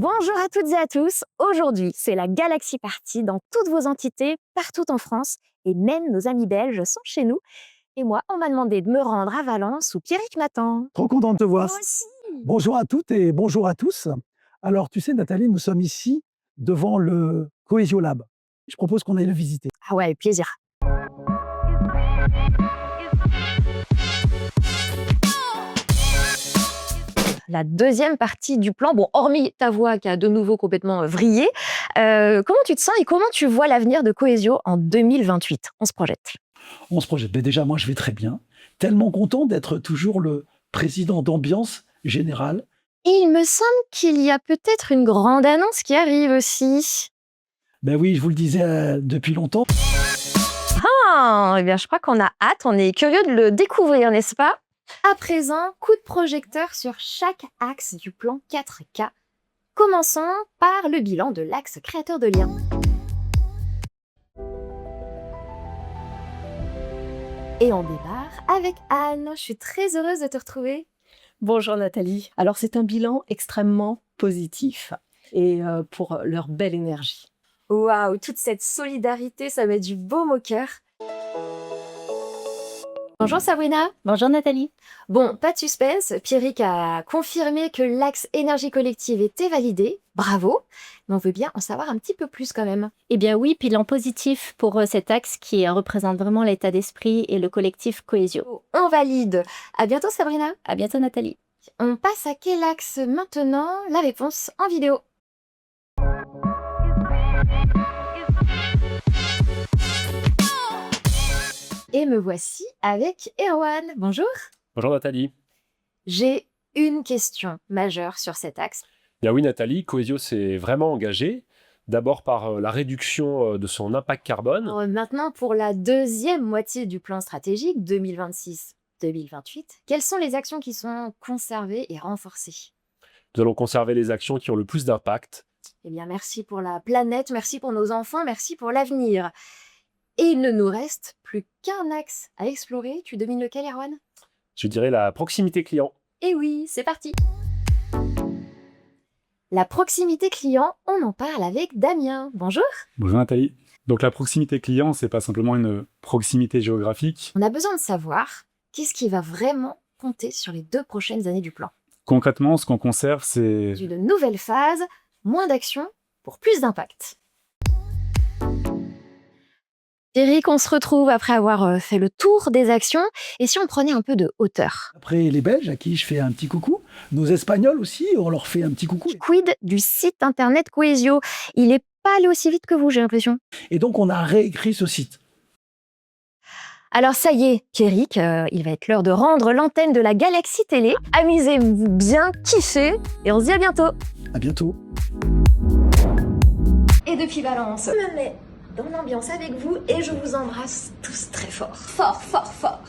Bonjour à toutes et à tous. Aujourd'hui, c'est la Galaxy Party dans toutes vos entités, partout en France. Et même nos amis belges sont chez nous. Et moi, on m'a demandé de me rendre à Valence où Pierrick m'attend. Trop content de te voir. Moi aussi. Bonjour à toutes et bonjour à tous. Alors, tu sais, Nathalie, nous sommes ici devant le Cohesio Lab. Je propose qu'on aille le visiter. Ah ouais, avec plaisir. La deuxième partie du plan, bon, hormis ta voix qui a de nouveau complètement vrillé, comment tu te sens et comment tu vois l'avenir de Cohesio en 2028? On se projette. On se projette. Mais déjà, moi, je vais très bien. Tellement content d'être toujours le président d'Ambiance Générale. Et il me semble qu'il y a peut-être une grande annonce qui arrive aussi. Ben oui, je vous le disais depuis longtemps. Ah, eh bien, je crois qu'on a hâte, on est curieux de le découvrir, n'est-ce pas? À présent, coup de projecteur sur chaque axe du plan 4K. Commençons par le bilan de l'axe créateur de liens. Et on démarre avec Anne. Je suis très heureuse de te retrouver. Bonjour Nathalie. Alors c'est un bilan extrêmement positif et pour leur belle énergie. Waouh, toute cette solidarité, ça met du baume au cœur. Bonjour Sabrina. Bonjour Nathalie. Bon, pas de suspense, Pierrick a confirmé que l'axe énergie collective était validé. Bravo, mais on veut bien en savoir un petit peu plus quand même. Eh bien oui, bilan positif pour cet axe qui représente vraiment l'état d'esprit et le collectif Cohesio. On valide. À bientôt Sabrina. À bientôt Nathalie. On passe à quel axe maintenant? La réponse en vidéo. Et me voici avec Erwan. Bonjour. Bonjour Nathalie. J'ai une question majeure sur cet axe. Bien oui Nathalie, Cohesio s'est vraiment engagé, d'abord par la réduction de son impact carbone. Alors, maintenant, pour la deuxième moitié du plan stratégique 2026-2028, quelles sont les actions qui sont conservées et renforcées? Nous allons conserver les actions qui ont le plus d'impact. Eh bien, merci pour la planète, merci pour nos enfants, merci pour l'avenir. Et il ne nous reste plus qu'un axe à explorer. Tu domines lequel, Erwan? Je dirais la proximité client. Eh oui, c'est parti. La proximité client, on en parle avec Damien. Bonjour. Bonjour Nathalie. Donc la proximité client, c'est pas simplement une proximité géographique. On a besoin de savoir qu'est-ce qui va vraiment compter sur les 2 prochaines années du plan. Concrètement, ce qu'on conserve, c'est Une nouvelle phase, moins d'action pour plus d'impact. Eric, on se retrouve après avoir fait le tour des actions. Et si on prenait un peu de hauteur? Après les Belges, à qui je fais un petit coucou. Nos Espagnols aussi, on leur fait un petit coucou. Quid du site internet Cohesio? Il n'est pas allé aussi vite que vous, j'ai l'impression. Et donc, on a réécrit ce site. Alors ça y est, Pierrick, il va être l'heure de rendre l'antenne de la Galaxy Télé. Amusez-vous bien, kiffez, et on se dit à bientôt. À bientôt. Et depuis Valence, je me mets dans l'ambiance avec vous et je vous embrasse tous très fort. Fort, fort, fort.